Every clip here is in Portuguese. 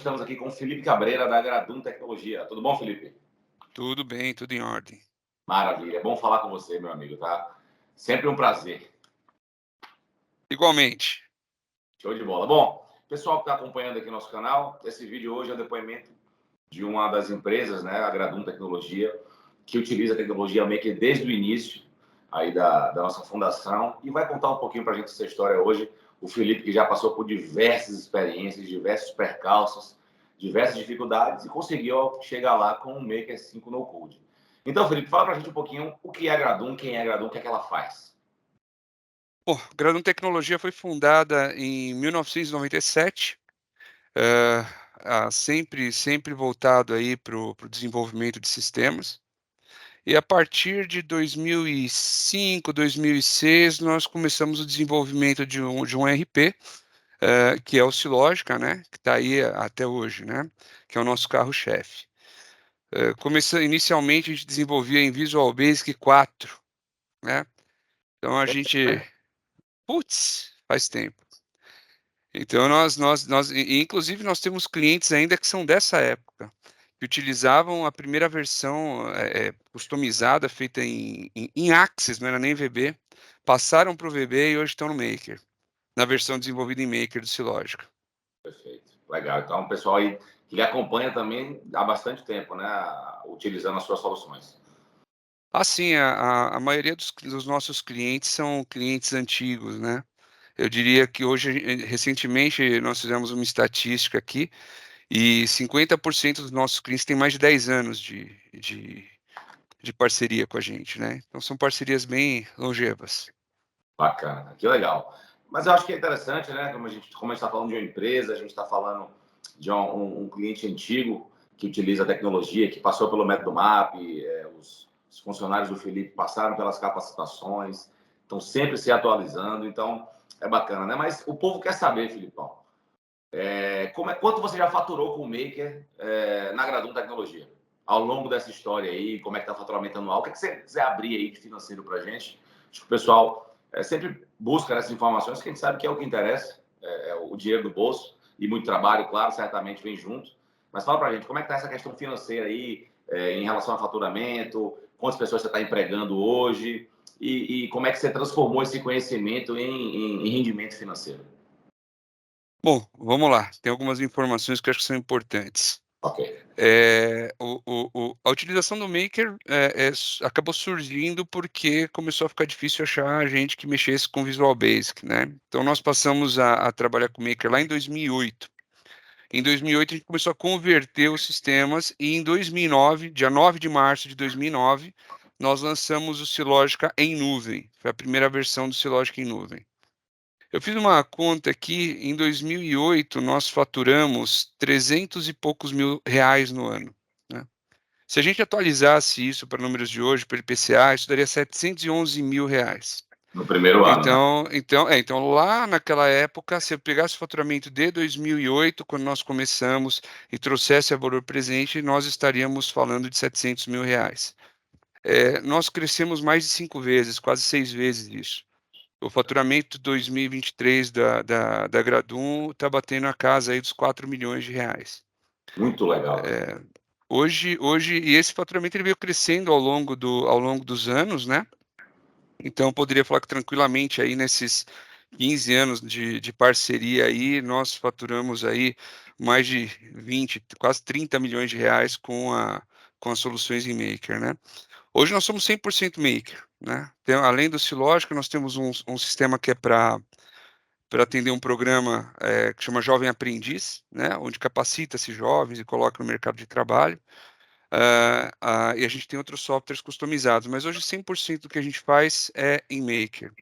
estamos aqui com o Felipe Cabreira, da Gradum Tecnologia. Tudo bom, Felipe? Tudo bem, tudo em ordem. Maravilha. É bom falar com você, meu amigo, tá? Sempre um prazer. Igualmente. Show de bola. Bom, pessoal que está acompanhando aqui nosso canal, esse vídeo hoje é um depoimento de uma das empresas, né, a Gradum Tecnologia, que utiliza a tecnologia Maker desde o início aí da nossa fundação e vai contar um pouquinho para a gente essa história hoje. O Felipe, que já passou por diversas experiências, diversos percalços, diversas dificuldades e conseguiu chegar lá com o Maker 5 No Code. Então, Felipe, fala para a gente um pouquinho o que é a Gradum, quem é a Gradum, o que é que ela faz. Bom, a Gradum Tecnologia foi fundada em 1997, eh, sempre voltado aí para o desenvolvimento de sistemas. E a partir de 2005, 2006, nós começamos o desenvolvimento de um ERP, que é o Silogica, né, que está aí até hoje, né, que é o nosso carro-chefe. Inicialmente, a gente desenvolvia em Visual Basic 4, né? Então a gente, faz tempo. Então inclusive nós temos clientes ainda que são dessa época, que utilizavam a primeira versão customizada, feita em Axis, não era nem VB, passaram para o VB e hoje estão no Maker, na versão desenvolvida em Maker do Silogica. Perfeito. Legal. Então, o pessoal aí que lhe acompanha também há bastante tempo, né, utilizando as suas soluções. Assim, a maioria dos nossos clientes são clientes antigos, né? Eu diria que hoje, recentemente, nós fizemos uma estatística aqui, e 50% dos nossos clientes têm mais de 10 anos de parceria com a gente, né? Então são parcerias bem longevas. Bacana, que legal. Mas eu acho que é interessante, né? Como a gente está falando de uma empresa, a gente está falando de um cliente antigo que utiliza a tecnologia, que passou pelo método MAP, os funcionários do Felipe passaram pelas capacitações, estão sempre se atualizando, então é bacana, né? Mas o povo quer saber, Filipão, quanto você já faturou com o Maker na Gradum Tecnologia? Ao longo dessa história aí, como é que está o faturamento anual? O que você quiser abrir aí de financeiro para a gente? Acho que o pessoal sempre busca essas informações, que a gente sabe que é o que interessa, o dinheiro do bolso e muito trabalho, claro, certamente vem junto. Mas fala para a gente, como é que está essa questão financeira aí, em relação ao faturamento, quantas pessoas você está empregando hoje e como é que você transformou esse conhecimento em rendimento financeiro? Bom, vamos lá. Tem algumas informações que eu acho que são importantes. Ok. A utilização do Maker acabou surgindo porque começou a ficar difícil achar gente que mexesse com Visual Basic, né? Então nós passamos a trabalhar com o Maker lá em 2008. Em 2008 a gente começou a converter os sistemas e em 2009, dia 9 de março de 2009, nós lançamos o Silogica em nuvem. Foi a primeira versão do Silogica em nuvem. Eu fiz uma conta aqui, em 2008 nós faturamos 300 e poucos mil reais no ano, né? Se a gente atualizasse isso para números de hoje, para IPCA, isso daria 711 mil reais. No primeiro ano, né? Então lá naquela época, se eu pegasse o faturamento de 2008, quando nós começamos, e trouxesse a valor presente, nós estaríamos falando de 700 mil reais. Nós crescemos mais de 5 vezes, quase 6 vezes isso. O faturamento de 2023 da Gradum está batendo a casa aí dos 4 milhões de reais. Muito legal. Hoje, e esse faturamento ele veio crescendo ao longo dos anos, né? Então, eu poderia falar que tranquilamente aí nesses 15 anos de parceria aí, nós faturamos aí mais de 20, quase 30 milhões de reais com as soluções em Maker, né? Hoje nós somos 100% Maker, né? Além do Silogica, nós temos um sistema que é para atender um programa que chama Jovem Aprendiz, né? Onde capacita-se jovens e coloca no mercado de trabalho. E a gente tem outros softwares customizados, mas hoje 100% do que a gente faz é em Maker.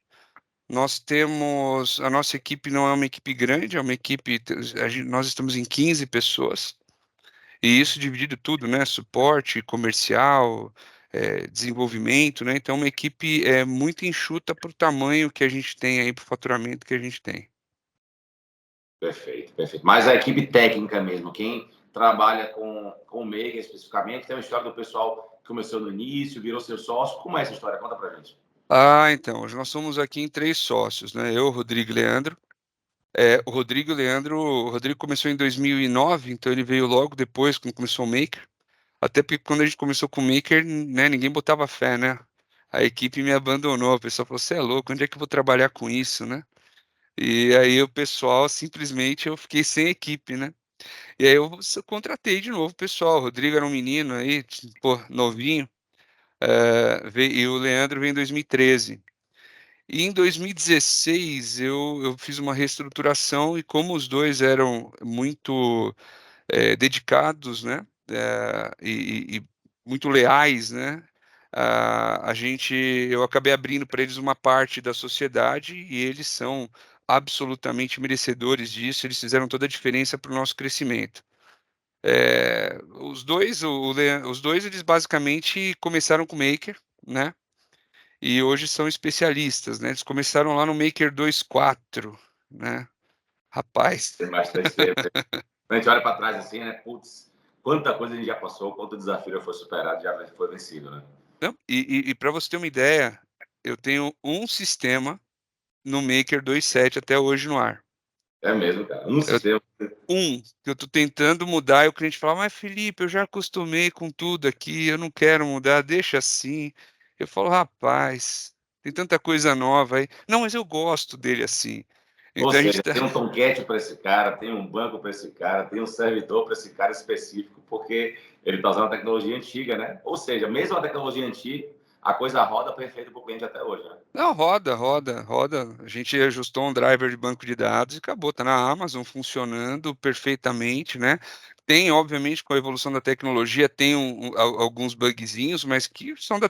A nossa equipe não é uma equipe grande, é uma equipe, nós estamos em 15 pessoas, e isso dividido tudo, né, suporte, comercial, desenvolvimento, né, então uma equipe muito enxuta para o tamanho que a gente tem aí, para o faturamento que a gente tem. Perfeito, perfeito. Mas a equipe técnica mesmo, quem trabalha com o Maker especificamente, tem uma história do pessoal que começou no início, virou seu sócio. Como é essa história? Conta pra gente. Então, hoje nós somos aqui em 3 sócios, né, eu, Rodrigo e Leandro. O Rodrigo e o Rodrigo começou em 2009, então ele veio logo depois, quando começou o Maker. Até porque quando a gente começou com o Maker, né, ninguém botava fé, né? A equipe me abandonou, o pessoal falou, você é louco, onde é que eu vou trabalhar com isso, né? E aí o pessoal, simplesmente, eu fiquei sem equipe, né? E aí eu contratei de novo o pessoal, o Rodrigo era um menino aí, pô, novinho, e o Leandro veio em 2013. E em 2016 eu fiz uma reestruturação e como os dois eram muito dedicados, né, e muito leais, né, eu acabei abrindo para eles uma parte da sociedade e eles são absolutamente merecedores disso. Eles fizeram toda a diferença para o nosso crescimento. Os dois, os dois, eles basicamente começaram com Maker, né? E hoje são especialistas, né? Eles começaram lá no Maker 2.4, né? Rapaz, Tem bastante tempo. A gente olha para trás assim, né? Putz, quanta coisa a gente já passou, quanto desafio já foi superado, já foi vencido, né? não, e para você ter uma ideia, eu tenho um sistema no Maker 2.7 até hoje no ar. É mesmo, cara. Um Eu, sistema. que eu estou tentando mudar e o cliente fala, mas Felipe, eu já acostumei com tudo aqui, eu não quero mudar, deixa assim. Eu falo, rapaz, tem tanta coisa nova aí. Não, mas eu gosto dele assim. Ou Então a gente seja, tá. tem um Tomcat para esse cara, tem um banco para esse cara, tem um servidor para esse cara específico, porque ele está usando a tecnologia antiga, né? Ou seja, mesmo a tecnologia antiga, a coisa roda perfeito para o cliente até hoje, né? Não, roda, roda, roda. A gente ajustou um driver de banco de dados e acabou. Tá na Amazon funcionando perfeitamente, né? Tem, obviamente, com a evolução da tecnologia, tem alguns bugzinhos, mas que são da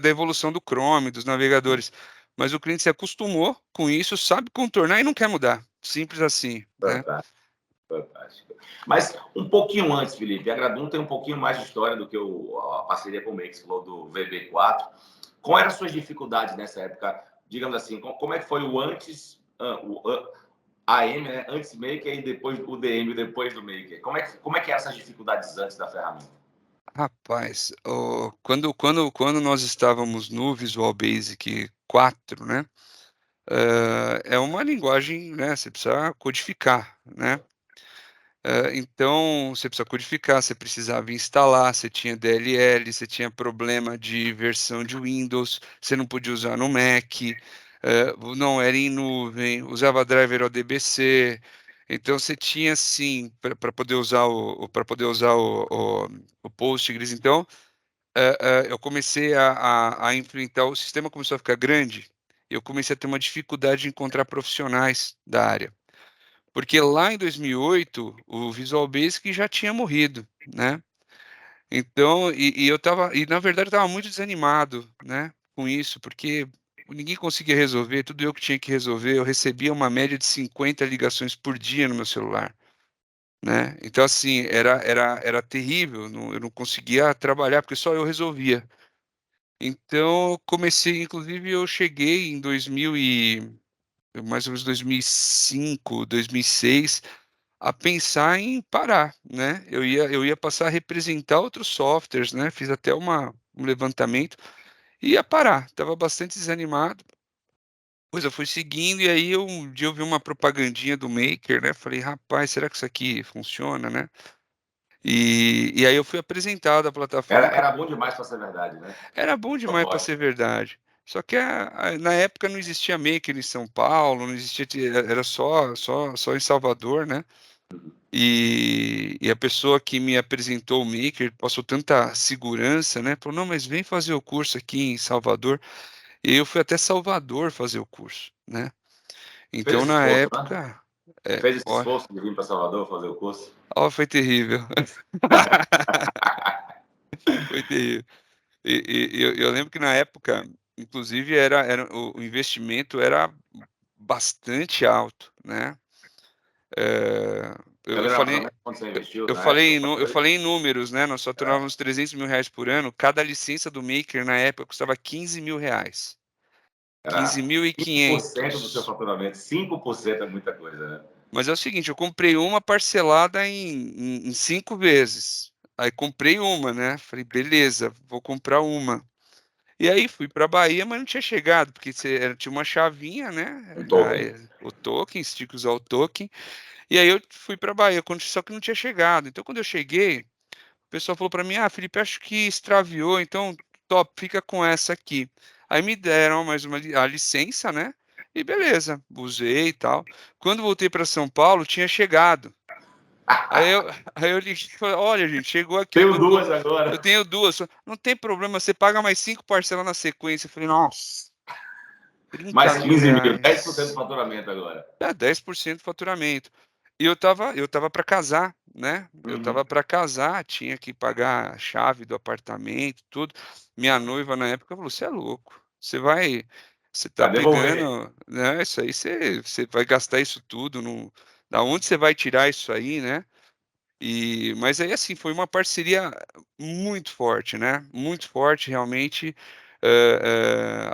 evolução do Chrome, dos navegadores. Mas o cliente se acostumou com isso, sabe contornar e não quer mudar. Simples assim, né? Fantástico, fantástico. Mas um pouquinho antes, Felipe, a Gradum tem um pouquinho mais de história do que a parceria com o Make, falou do VB4. Qual eram as suas dificuldades nessa época? Digamos assim, como é que foi o antes, o AM, né? Antes Maker e depois o DM, depois do Maker? Como é que eram essas dificuldades antes da ferramenta? Rapaz, quando nós estávamos no Visual Basic 4, né? É uma linguagem, né? Você precisa codificar, né? Então, você precisa codificar, você precisava instalar, você tinha DLL, você tinha problema de versão de Windows, você não podia usar no Mac, não era em nuvem, usava driver ODBC. Então, você tinha sim para poder usar para poder usar o Postgres. Então, eu comecei a enfrentar, o sistema começou a ficar grande, eu comecei a ter uma dificuldade de encontrar profissionais da área. Porque lá em 2008, o Visual Basic já tinha morrido, né? Então, e na verdade eu estava muito desanimado, né, com isso, porque ninguém conseguia resolver, tudo eu que tinha que resolver. Eu recebia uma média de 50 ligações por dia no meu celular, né? Então, assim, era terrível, eu não conseguia trabalhar porque só eu resolvia. Então, eu comecei, inclusive, eu cheguei em mais ou menos 2005, 2006, a pensar em parar, né? Eu ia passar a representar outros softwares, né? Fiz até um levantamento e ia parar. Estava bastante desanimado. Pois eu fui seguindo e aí um dia eu vi uma propagandinha do Maker, né? Falei, rapaz, será que isso aqui funciona, né? E aí eu fui apresentado à Era, plataforma. era bom demais para ser verdade, né? Era bom demais para Proposta. ser verdade. Só que na época não existia Maker em São Paulo, não existia, era só em Salvador, né? E a pessoa que me apresentou o Maker passou tanta segurança, né? Falou, não, mas vem fazer o curso aqui em Salvador. E eu fui até Salvador fazer o curso, né? Fez Então, esse na esforço, né? época, Fez esse ó, esforço de vir para Salvador fazer o curso? ó, foi terrível. Foi terrível. Eu lembro que na época, inclusive, o investimento era bastante alto, né? Eh, Você eu lembra mais ou falei, menos quanto você investiu eu na época? falei, eu falei em números, né? Nós faturávamos R$ 300.000 por ano. Cada licença do Maker na época custava R$ 15.000. Era 5% do seu 15.500. faturamento. 5% é muita coisa, né? Mas é o seguinte, eu comprei uma parcelada em 5 vezes. Aí comprei uma, né? Falei, beleza, vou comprar uma. E aí fui para Bahia, mas não tinha chegado, porque tinha uma chavinha, né? Um token. O token, você tinha que usar o token. E aí eu fui para Bahia, só que não tinha chegado. Então quando eu cheguei, o pessoal falou para mim: Ah, Felipe, acho que extraviou, então top, fica com essa aqui. Aí me deram mais a licença, né? E beleza, usei e tal. Quando voltei para São Paulo, tinha chegado. Aí eu, aí eu liguei e falei: Olha, gente, chegou aqui o Tenho documento. duas Eu agora. tenho duas. Não tem problema, você paga mais 5 parcelas na sequência. Eu falei: Nossa, Mais 30 mil 15 mil, 10% do reais. faturamento agora. 10% do faturamento. E eu tava para casar, né? Eu Uhum. tava para casar, tinha que pagar a chave do apartamento, tudo. Minha noiva na época falou: "Você é louco. Você tá Vai devolver. pegando, né? Isso aí você vai gastar isso tudo, não, da onde você vai tirar isso aí, né?" Mas aí, assim, foi uma parceria muito forte, né? Muito forte, realmente.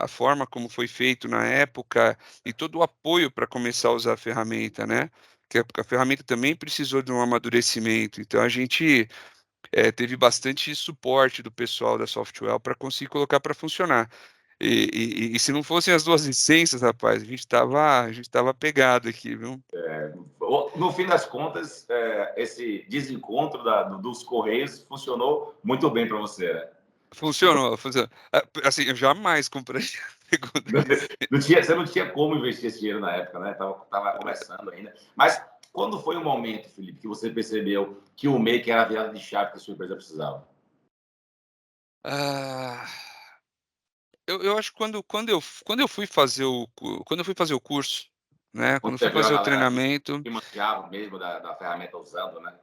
A forma como foi feito na época e todo o apoio para começar a usar a ferramenta, né? Que a ferramenta também precisou de um amadurecimento. Então, a gente teve bastante suporte do pessoal da Softwell para conseguir colocar para funcionar. E se não fossem as duas licenças, rapaz, a gente tava pegado aqui, viu? No fim das contas, esse desencontro dos Correios funcionou muito bem para você, né? Funcionou, funcionou. Assim, eu jamais comprei a segunda licença. Você não tinha como investir esse dinheiro na época, né? Tava começando ainda. Mas quando foi o momento, Felipe, que você percebeu que o Maker era a virada de chave que a sua empresa precisava? Ah, eu acho que quando eu fui fazer o curso, né, quando Quando eu fui você viu a fazer o galera treinamento, que manjava mesmo da ferramenta usando, né?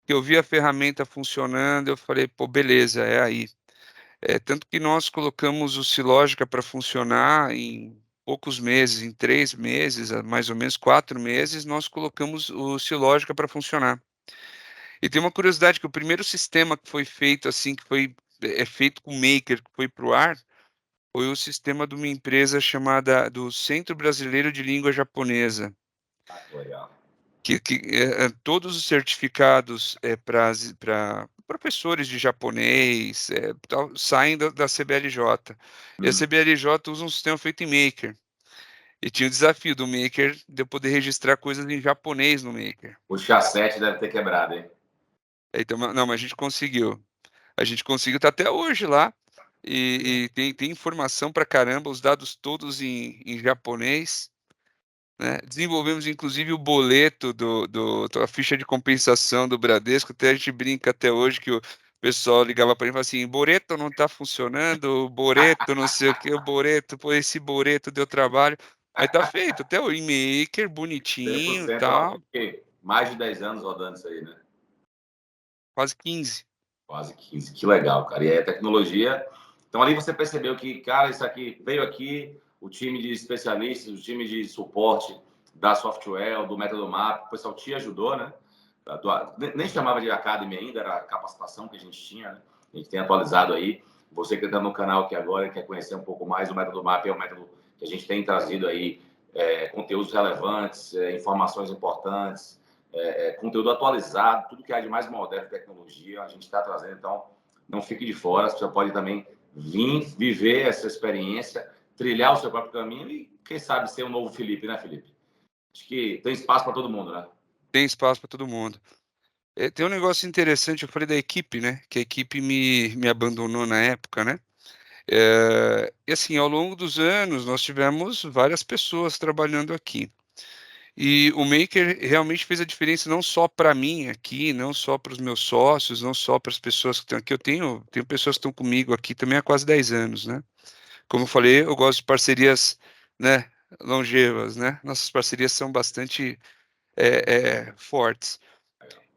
que eu vi a ferramenta funcionando, eu falei: "Pô, beleza, é aí". Tanto que nós colocamos o Silógica para funcionar em poucos meses, em 3 meses, mais ou menos 4 meses, nós colocamos o Silógica para funcionar. E tem uma curiosidade, que o primeiro sistema que foi feito, assim, que foi feito com Maker, que foi para o ar, foi o sistema de uma empresa chamada do Centro Brasileiro de Língua Japonesa, Ah, que legal. que todos os certificados para professores de japonês, tal, saem da CBLJ. E a Hum. CBLJ usa um sistema feito em Maker. E tinha o desafio do Maker de eu poder registrar coisas em japonês no Maker. O chassi deve ter quebrado, hein? Então, não, mas a gente conseguiu. A gente conseguiu, tá até hoje lá. E tem informação pra caramba, os dados todos em japonês, né? Desenvolvemos inclusive o boleto a ficha de compensação do Bradesco. Até a gente brinca até hoje que o pessoal ligava para mim e falava assim: Boreto não está funcionando, o Boreto não sei o que, o Boreto, pô, esse Boreto deu trabalho. Mas tá feito, até o e-maker, bonitinho, 100%, ó, tal, mais de 10 anos rodando isso aí, né? quase 15. Quase 15. Que legal, cara. E aí a tecnologia. Então ali você percebeu que, cara, isso aqui veio aqui, o time de especialistas, o time de suporte da Software, do Método Map, o pessoal te ajudou, né? Nem chamava de Academy ainda, era a capacitação que a gente tinha, né? A gente tem atualizado aí. Você que está no canal aqui agora e quer conhecer um pouco mais, o Método Map é um método que a gente tem trazido aí conteúdos relevantes, informações importantes, conteúdo atualizado, tudo que há de mais moderno em tecnologia, a gente está trazendo. Então, não fique de fora, você pode também vir viver essa experiência, trilhar o seu próprio caminho e, quem sabe, ser um novo Felipe, né, Felipe? Acho que tem espaço para todo mundo, né? Tem espaço para todo mundo. Tem um negócio interessante, eu falei da equipe, né? Que a equipe me abandonou na época, né? E assim, ao longo dos anos, nós tivemos várias pessoas trabalhando aqui. E o Maker realmente fez a diferença não só para mim aqui, não só para os meus sócios, não só para as pessoas que estão aqui. Eu tenho pessoas que estão comigo aqui também há quase 10 anos, né? Como eu falei, eu gosto de parcerias, né, longevas, né? Nossas parcerias são bastante fortes.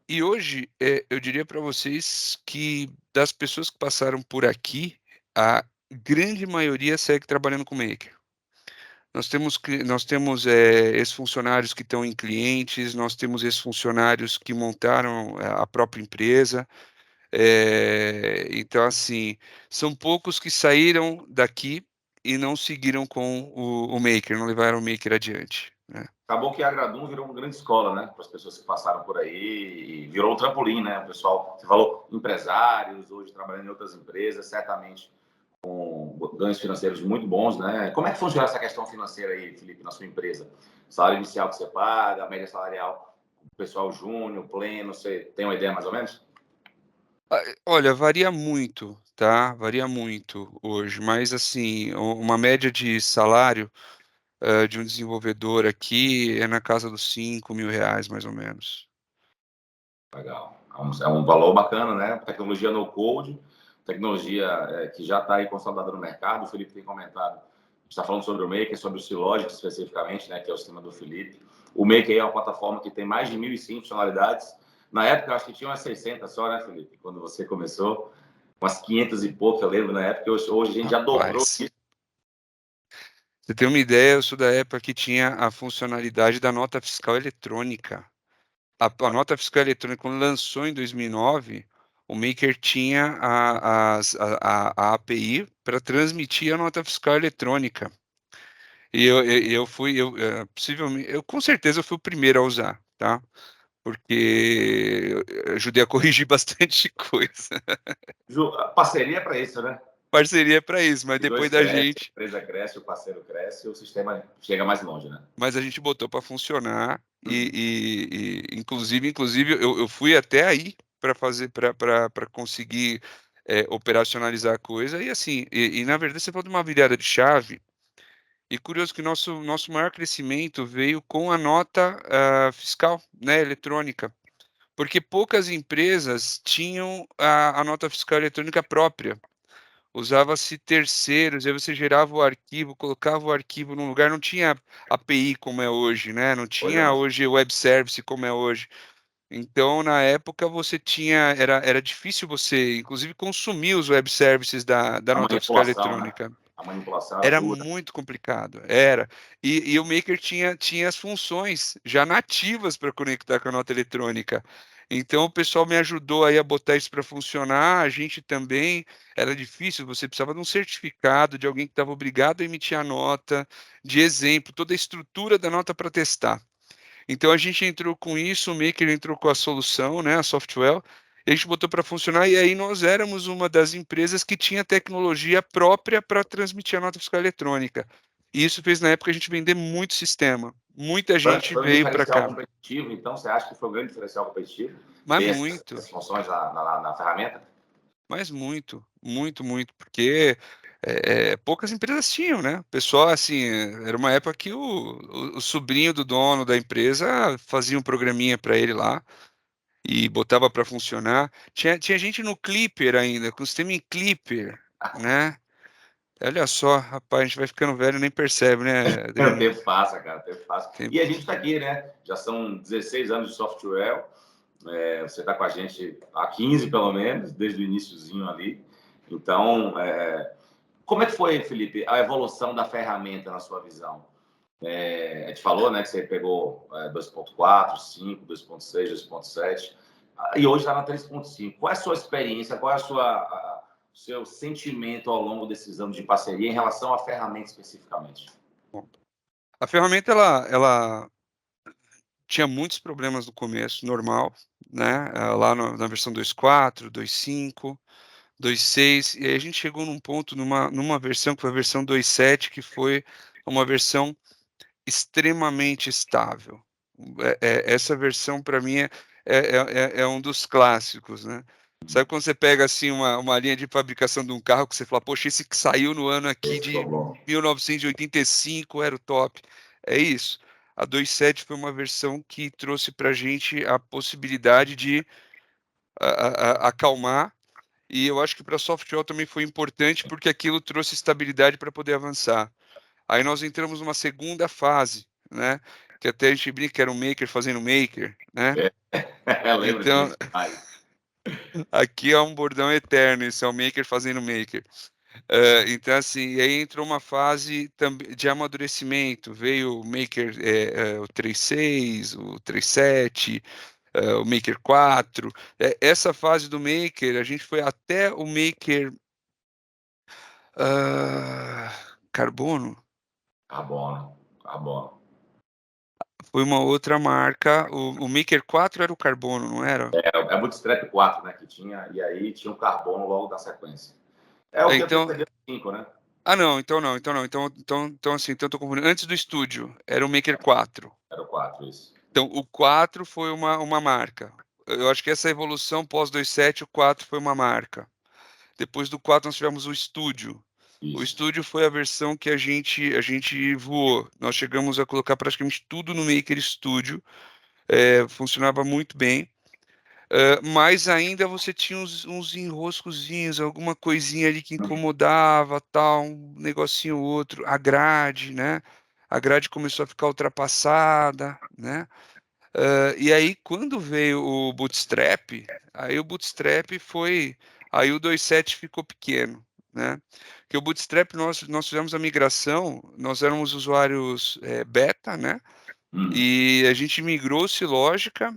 E hoje, eu diria para vocês que das pessoas que passaram por aqui, a grande maioria segue trabalhando com Maker. Nós temos ex-funcionários que estão em clientes, nós temos ex-funcionários que montaram a própria empresa. Então, assim, são poucos que saíram daqui e não seguiram com o Maker, não levaram o Maker adiante, né? Acabou que a Gradum virou uma grande escola, né? Para as pessoas que passaram por aí e virou um trampolim, né? O pessoal, você falou, empresários, hoje trabalhando em outras empresas, certamente com ganhos financeiros muito bons, né? Como é que funciona essa questão financeira aí, Felipe, na sua empresa? Salário inicial que você paga, a média salarial, pessoal júnior, pleno, você tem uma ideia mais ou menos? Olha, varia muito, tá? Varia muito hoje, mas assim, uma média de salário de um desenvolvedor aqui é na casa dos R$ 5.000, mais ou menos. Legal. É um valor bacana, né? Tecnologia no code, tecnologia que já está aí consolidada no mercado. O Felipe tem comentado, está falando sobre o Maker, sobre o Silogic especificamente, né? Que é o sistema do Felipe. O Maker é uma plataforma que tem mais de 1.100 funcionalidades. Na época, eu acho que tinha umas 600 só, né, Felipe? Quando você começou, umas 500 e pouco, eu lembro na época. Hoje a gente já dobrou Rapaz, isso. você tem uma ideia, eu sou da época que tinha a funcionalidade da nota fiscal eletrônica. A nota fiscal eletrônica, quando lançou em 2009, o Maker tinha a API para transmitir a nota fiscal eletrônica. E eu fui, possivelmente, eu com certeza eu fui o primeiro a usar, tá? Porque eu ajudei a corrigir bastante coisa. A parceria é para isso, né? Parceria para isso, mas E dois depois da cresce, a gente, empresa cresce, o parceiro cresce, o sistema chega mais longe, né? mas a gente botou para funcionar inclusive eu fui até aí para fazer para conseguir operacionalizar a coisa e assim na verdade você falou de uma virada de chave e curioso que nosso maior crescimento veio com a nota fiscal, né, eletrônica, porque poucas empresas tinham a nota fiscal eletrônica própria. Usava-se terceiros, aí você gerava o arquivo, colocava o arquivo num lugar, não tinha API como é hoje, né? Não Hoje é tinha hoje web service como é hoje. Então, na época, você tinha, era difícil você, inclusive, consumir os web services da a nota fiscal manipulação, né? eletrônica. A manipulação era Era dura. muito complicado, era. E o Maker tinha as funções já nativas para conectar com a nota eletrônica. Então o pessoal me ajudou aí a botar isso para funcionar, a gente também, era difícil, você precisava de um certificado de alguém que estava obrigado a emitir a nota, de exemplo, toda a estrutura da nota para testar. Então a gente entrou com isso, o Maker entrou com a solução, né, a software, e a gente botou para funcionar, e aí nós éramos uma das empresas que tinha tecnologia própria para transmitir a nota fiscal eletrônica. E isso fez na época a gente vender muito sistema. Muita gente Foi um veio para diferencial cá, competitivo, então você acha que foi um grande diferencial competitivo mas ter muito, essas funções na ferramenta? mas muito, muito, muito, porque poucas empresas tinham, né? O pessoal, assim, era uma época que o sobrinho do dono da empresa fazia um programinha para ele lá, e botava para funcionar. Tinha gente no Clipper ainda, com o sistema em Clipper, né? Olha só, rapaz, a gente vai ficando velho e nem percebe, né, O Adriano? tempo passa, cara, o tempo passa. Tem- E a gente está aqui, né? Já são 16 anos de software. Você está com a gente há 15, pelo menos, desde o iníciozinho ali. Então, como é que foi, Felipe, a evolução da ferramenta na sua visão? A gente falou, né, que você pegou 2.4, 5, 2.6, 2.7 e hoje está na 3.5. Qual é a sua experiência? Qual é o seu sentimento ao longo desses anos de parceria em relação à ferramenta especificamente? Bom, a ferramenta, ela tinha muitos problemas no começo, normal, né? Lá na versão 2.4, 2.5, 2.6, e aí a gente chegou num ponto, numa versão que foi a versão 2.7, que foi uma versão extremamente estável. Essa versão, para mim, é um dos clássicos, né? Sabe quando você pega assim uma linha de fabricação de um carro que você fala, poxa, esse que saiu no ano aqui Esse foi de bom. 1985 era o top. É isso. A 2.7 foi uma versão que trouxe para a gente a possibilidade de acalmar, e eu acho que para software também foi importante porque aquilo trouxe estabilidade para poder avançar. Aí nós entramos numa segunda fase, né? Que até a gente brinca que era um maker fazendo maker, né? Eu lembro Então, disso. Ai, aqui é um bordão eterno, isso é o maker fazendo maker. Então, assim, e aí entrou uma fase de amadurecimento, veio o maker, o 3.6, o 3.7, o maker 4. Essa fase do maker, a gente foi até o maker carbono. carbono, carbono. Foi uma outra marca. O Maker 4 era o carbono, não era? É o Bootstrap 4, né, que tinha, e aí tinha o carbono logo da sequência. É o que Então, antecedeu 5, né? Ah, não, então não, assim, então eu tô confundindo. Antes do estúdio, era o Maker 4. Era o 4, isso. Então, o 4 foi uma marca. Eu acho que essa evolução pós 2.7, o 4 foi uma marca. Depois do 4, nós tivemos o estúdio. O Isso. estúdio foi a versão que a gente voou. Nós chegamos a colocar praticamente tudo no Maker Studio. Funcionava muito bem. Mas ainda você tinha uns enroscozinhos, alguma coisinha ali que incomodava, tal, um negocinho ou outro. A grade, né? A grade começou a ficar ultrapassada, né? E aí, quando veio o Bootstrap, aí o Bootstrap foi. Aí o 2.7 ficou pequeno, né? Que o Bootstrap, nós fizemos a migração, nós éramos usuários beta, né? Uhum. E a gente migrou o Silogica.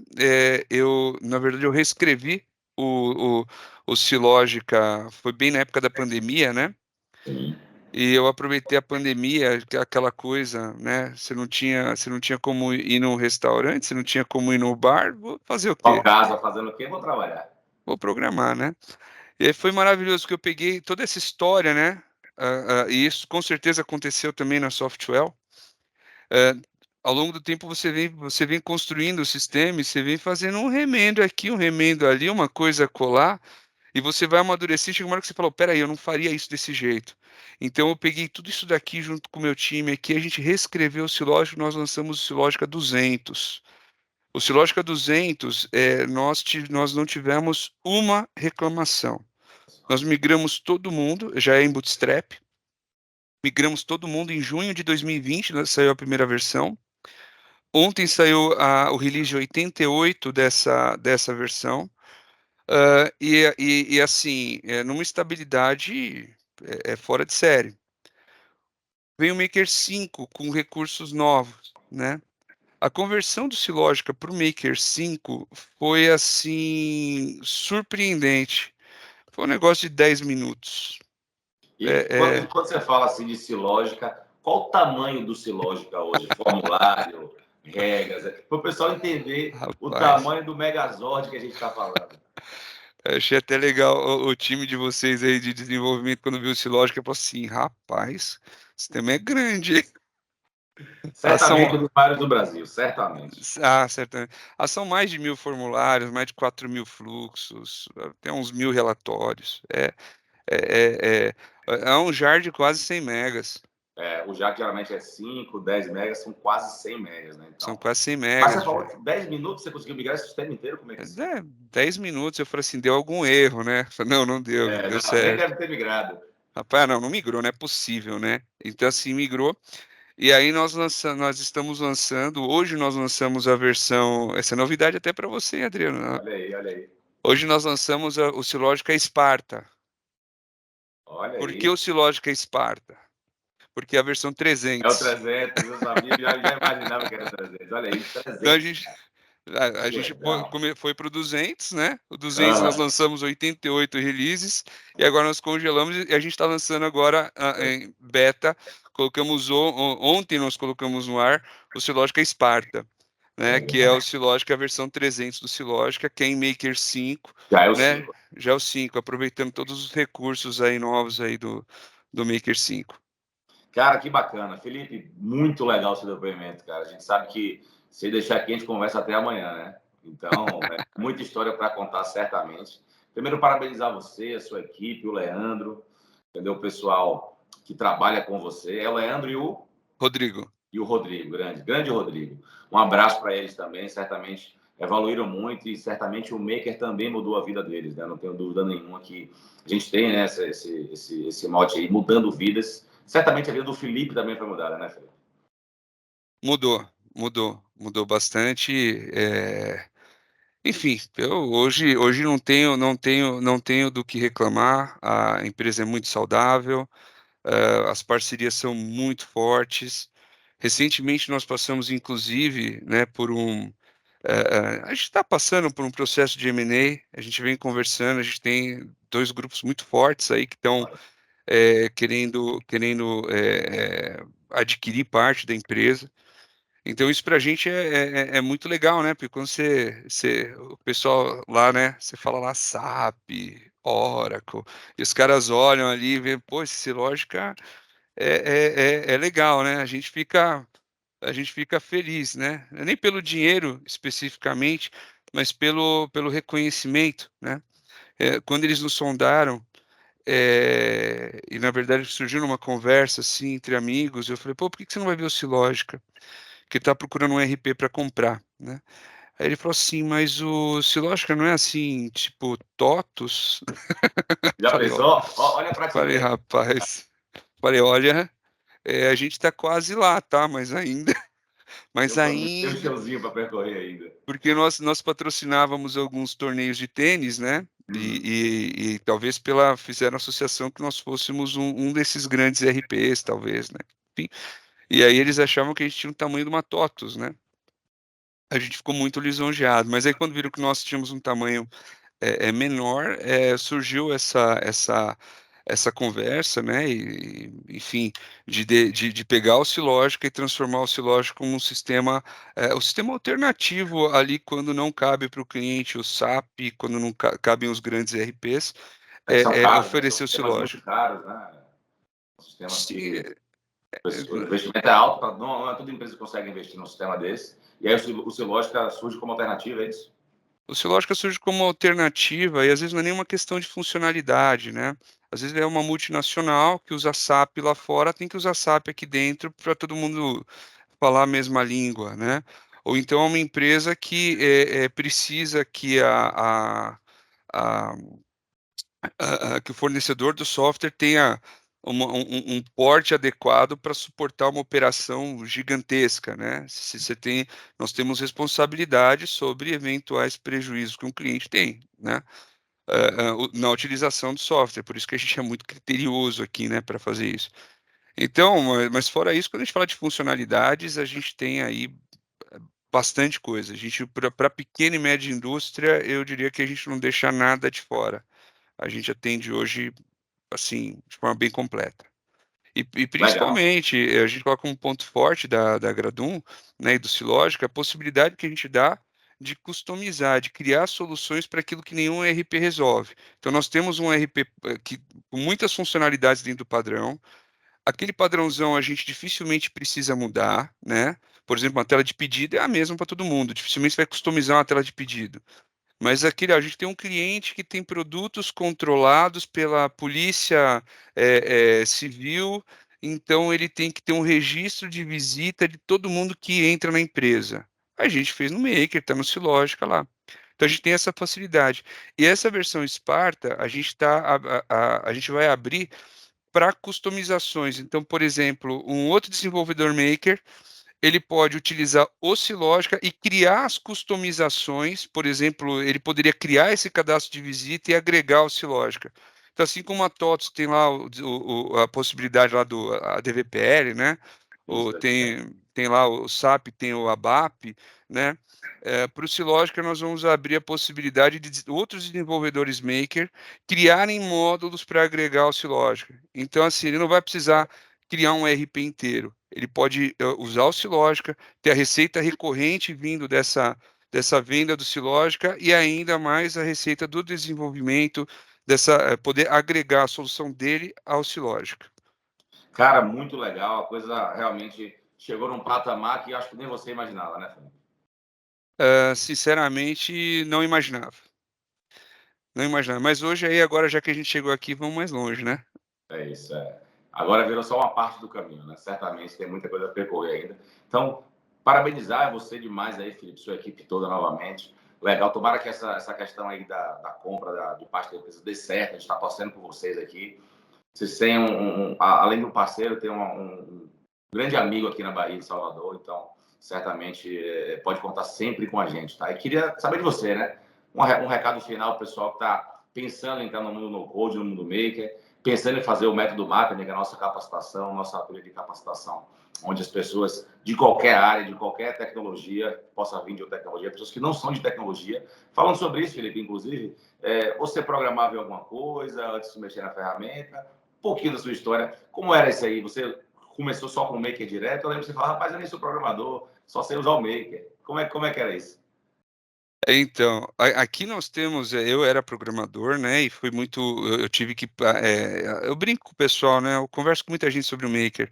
Na verdade, eu reescrevi o, o, o Silogica, foi bem na época da pandemia, né? Sim. E eu aproveitei a pandemia, aquela coisa, né? Você não tinha como ir no restaurante, você não tinha como ir no bar, vou fazer o Qual quê? casa, fazendo o quê? Vou trabalhar. Vou programar, né? E aí foi maravilhoso que eu peguei toda essa história, né? E isso com certeza aconteceu também na Softwell. Ah, Ao longo do tempo você vem construindo o sistema e você vem fazendo um remendo aqui, um remendo ali, uma coisa a colar. E você vai amadurecer, chega uma hora que você fala, peraí, eu não faria isso desse jeito. Então eu peguei tudo isso daqui junto com o meu time aqui, a gente reescreveu o Silógico, nós lançamos o Silógica 200. O Silógica 200, nós não tivemos uma reclamação. Nós migramos todo mundo, já é em Bootstrap, migramos todo mundo em junho de 2020, né, saiu a primeira versão. Ontem saiu o release 88 dessa versão. Assim, numa estabilidade fora de série. Vem o Maker 5 com recursos novos, né? A conversão do Silogica para o Maker 5 foi assim surpreendente. Foi um negócio de 10 minutos. E É, é, quando você fala assim de Silógica, qual o tamanho do Silógica hoje? Formulário, regras, para o pessoal entender o rapaz, tamanho do Megazord que a gente está falando. achei até legal o time de vocês aí de desenvolvimento quando viu o Silogica, falou assim, rapaz, o sistema é grande, hein? Certamente um Ação, dos maiores do Brasil, certamente. certamente. São mais de 1.000 formulários, mais de 4.000 fluxos, tem uns 1.000 relatórios. É, é, é um jar de quase 100 megas. O jack geralmente é 5, 10 megas, são quase 100 megas, né? São Então, quase 100 mas você megas. falou que 10 minutos você conseguiu migrar esse sistema inteiro? Como é que é? 10 minutos. Eu falei assim, deu algum erro, né? Falei, não, não deu, deu Não, alguém certo. deve ter migrado. Rapaz, não migrou, não é possível, né? Então, assim, migrou. E aí nós estamos lançando, hoje nós lançamos a versão, essa é novidade até para você, Adriano, né? Olha aí, olha aí. Hoje nós lançamos o Silogica Sparta. Olha Por que o aí. Silogica Sparta? Porque é a versão É o 300. 300, eu sabia, já imaginava que era 300. Olha aí, Então 300. a Que gente legal. foi para o 200, né? O 200 nós Aham. lançamos 88 releases e agora nós congelamos e a gente está lançando agora em beta. Colocamos ontem nós colocamos no ar o Silogica Sparta, né? Que é o Silogica a versão 300 do Silogica, que é em Maker 5, Já é o né? 5. Já é o 5, aproveitando todos os recursos aí novos aí do Maker 5. Cara, que bacana. Felipe, muito legal o seu depoimento, cara. A gente sabe que se deixar aqui, a gente conversa até amanhã, né? Então, muita história para contar, certamente. Primeiro, parabenizar você, a sua equipe, o Leandro, entendeu? O pessoal que trabalha com você. É o Leandro Rodrigo, e o Rodrigo, grande Rodrigo. Um abraço para eles também, certamente evoluíram muito e certamente o Maker também mudou a vida deles, né? Não tenho dúvida nenhuma que a gente tem, né, esse mote aí, mudando vidas. Certamente a vida do Felipe também foi mudada, né, Felipe? mudou bastante. Enfim, eu hoje não tenho do que reclamar. A empresa é muito saudável, as parcerias são muito fortes. Recentemente nós passamos, inclusive, né, a gente está passando por um processo de M&A. A gente vem conversando, a gente tem dois grupos muito fortes aí que estão querendo adquirir parte da empresa. Então isso para a gente é muito legal, né? Porque quando o pessoal lá, né? Você fala lá SAP, Oracle. E os caras olham ali e veem, pô, esse Silógica é legal, né? A gente fica feliz, né? Nem pelo dinheiro especificamente, mas pelo reconhecimento, né? Quando eles nos sondaram, e na verdade surgiu numa conversa assim entre amigos, eu falei, pô, por que você não vai ver o Silógica? Que está procurando um RP para comprar, né? Aí ele falou assim, mas o Silógica não é assim, tipo, TOTUS? Já Falei, ó, pensou? Olha a falei, prateleira. rapaz, falei, olha, a gente está quase lá, tá? Mas ainda, mas Tem um ainda, chãozinho para percorrer ainda. porque nós patrocinávamos alguns torneios de tênis, né? Uhum. E talvez fizeram associação que nós fôssemos um desses grandes RPs, talvez, né? Enfim, e aí eles achavam que a gente tinha o tamanho de uma TOTUS, né? A gente ficou muito lisonjeado, mas aí quando viram que nós tínhamos um tamanho menor, surgiu essa conversa, né? E, enfim, de pegar o Silógica e transformar o Silógica como um sistema, o sistema alternativo ali quando não cabe para o cliente o SAP, quando não cabem os grandes ERPs, Que são caros, né? São oferecer o sistemas muito Silógica. caros, né? Sistemas Sim, que o investimento é alto, não é toda empresa que consegue investir num sistema desse. E aí o Silógica surge como alternativa, é isso? o Silógica surge como alternativa e às vezes não é nenhuma questão de funcionalidade, né? Às vezes é uma multinacional que usa SAP lá fora, tem que usar SAP aqui dentro para todo mundo falar a mesma língua, né? Ou então é uma empresa que precisa que a- que o fornecedor do software tenha um porte adequado para suportar uma operação gigantesca, né? Se você tem, nós temos responsabilidade sobre eventuais prejuízos que um cliente tem, né? Na utilização do software, por isso que a gente é muito criterioso aqui, né, para fazer isso. Então, mas fora isso, quando a gente fala de funcionalidades, a gente tem aí bastante coisa. A gente, para pequena e média indústria, eu diria que a gente não deixa nada de fora. A gente atende hoje, assim, de forma bem completa. E Legal. principalmente, a gente coloca um ponto forte da Gradum, né, e do Silógica, a possibilidade que a gente dá de customizar, de criar soluções para aquilo que nenhum ERP resolve. Então, nós temos um ERP com muitas funcionalidades dentro do padrão. Aquele padrãozão a gente dificilmente precisa mudar, né? Por exemplo, uma tela de pedido é a mesma para todo mundo. Dificilmente você vai customizar uma tela de pedido. Mas a gente tem um cliente que tem produtos controlados pela polícia civil, então ele tem que ter um registro de visita de todo mundo que entra na empresa. A gente fez no Maker, está no Silógica lá. Então a gente tem essa facilidade. E essa versão Sparta, a gente vai abrir para customizações. Então, por exemplo, um outro desenvolvedor Maker ele pode utilizar o Silógica e criar as customizações. Por exemplo, ele poderia criar esse cadastro de visita e agregar o Silógica. Então, assim como a TOTS tem lá a possibilidade lá do a DVPL, né? Isso, Ou é. tem lá o SAP, tem o ABAP, né? Para o Silógica, nós vamos abrir a possibilidade de outros desenvolvedores maker criarem módulos para agregar o Silógica. Então, assim, ele não vai precisar criar um RP inteiro. Ele pode usar o Silógica, ter a receita recorrente vindo dessa venda do Silógica e ainda mais a receita do desenvolvimento, poder agregar a solução dele ao Silógica. Cara, muito legal. A coisa realmente chegou num patamar que acho que nem você imaginava, né, Felipe? Sinceramente, não imaginava. Não imaginava. Mas hoje aí, agora, já que a gente chegou aqui, vamos mais longe, né? É isso. Agora virou só uma parte do caminho, né? Certamente tem muita coisa a percorrer ainda. Então, parabenizar você demais aí, Felipe, sua equipe toda novamente. Legal. Tomara que essa questão aí da compra de parte da empresa dê certo. A gente está torcendo por vocês aqui. Vocês têm além do parceiro, tem um grande amigo aqui na Bahia, em Salvador. Então, certamente pode contar sempre com a gente, tá? E queria saber de você, né? Um recado final para o pessoal que está pensando em entrar no mundo no-code, no mundo maker, pensando em fazer o método mapping, que é a nossa capacitação, nossa trilha de capacitação, onde as pessoas de qualquer área, de qualquer tecnologia, possa vir de outra tecnologia, pessoas que não são de tecnologia. Falando sobre isso, Felipe, inclusive, você programava em alguma coisa antes de mexer na ferramenta? Um pouquinho da sua história. Como era isso aí? Você começou só com o Maker direto? Eu lembro que você falava, rapaz, eu nem sou programador, só sei usar o Maker. Como é que era isso? Então, aqui nós temos, eu era programador, né, e foi muito, eu tive que, eu brinco com o pessoal, né, eu converso com muita gente sobre o Maker.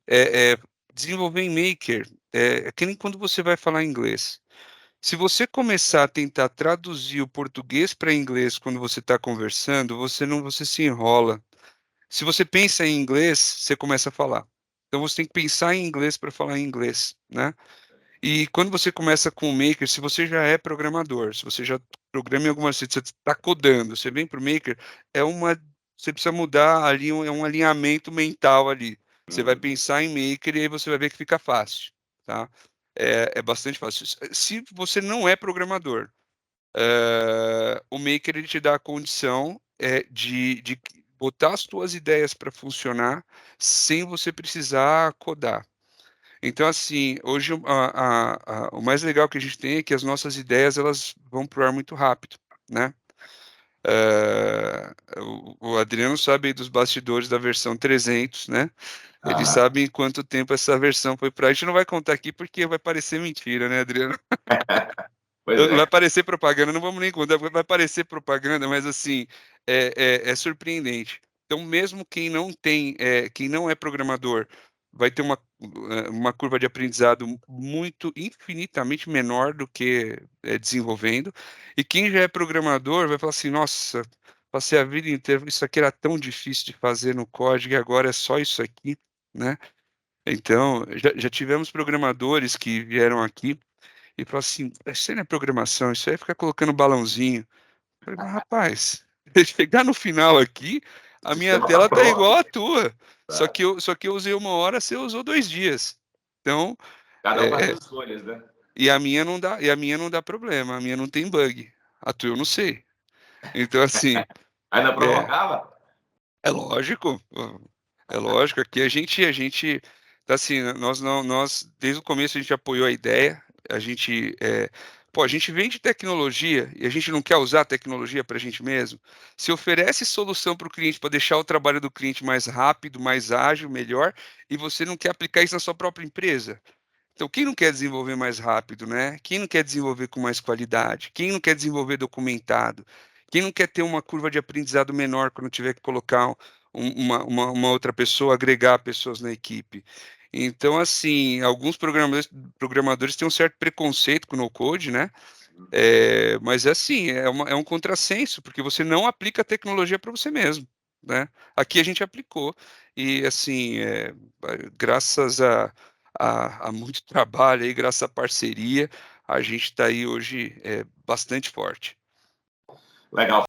É, é, Desenvolver em Maker é que nem quando você vai falar inglês. Se você começar a tentar traduzir o português para inglês quando você está conversando, você se enrola. Se você pensa em inglês, você começa a falar. Então você tem que pensar em inglês para falar em inglês, né? E quando você começa com o Maker, se você já é programador, se você já programa em alguma coisa, você está codando, você vem para o Maker, você precisa mudar ali, é um alinhamento mental ali. Você vai Uhum. pensar em Maker e aí você vai ver que fica fácil, tá? É bastante fácil. Se você não é programador, o Maker ele te dá a condição de botar as suas ideias para funcionar sem você precisar codar. Então, assim, hoje o mais legal que a gente tem é que as nossas ideias elas vão pro ar muito rápido, né? O Adriano sabe aí dos bastidores da versão 300, né? Ele Aham. sabe em quanto tempo essa versão foi para. A gente não vai contar aqui porque vai parecer mentira, né, Adriano? Pois Vai é. parecer propaganda, não vamos nem contar, vai parecer propaganda, mas assim, é surpreendente. Então, mesmo quem não é programador, vai ter uma curva de aprendizado muito, infinitamente menor do que desenvolvendo. E quem já é programador vai falar assim, nossa, passei a vida inteira, isso aqui era tão difícil de fazer no código e agora é só isso aqui, né? Então, já tivemos programadores que vieram aqui e falou assim: isso não é programação, isso aí é ficar colocando balãozinho. Eu falei, mas rapaz, chegar no final aqui, O a minha sistema está tela tá igual pronto. à tua. Tá? Só que eu usei 1 hora, você usou 2 dias. Então, Cada um com as é, é, suas escolhas, né? e a minha não dá problema, a minha não tem bug. A tua eu não sei. Então, assim, Ainda é, provocava? é lógico, é lógico. Aqui a gente, tá assim, nós desde o começo a gente apoiou a ideia. A gente, a gente vende tecnologia e a gente não quer usar a tecnologia para a gente mesmo. Se oferece solução para o cliente para deixar o trabalho do cliente mais rápido, mais ágil, melhor, e você não quer aplicar isso na sua própria empresa. Então, quem não quer desenvolver mais rápido, né? Quem não quer desenvolver com mais qualidade? Quem não quer desenvolver documentado? Quem não quer ter uma curva de aprendizado menor quando tiver que colocar uma outra pessoa, agregar pessoas na equipe? Então, assim, alguns programadores têm um certo preconceito com o no-code, né? Mas é assim, é um contrassenso, porque você não aplica a tecnologia para você mesmo, né? Aqui a gente aplicou, e assim, graças a muito trabalho aí, graças à parceria, a gente está aí hoje bastante forte. Legal.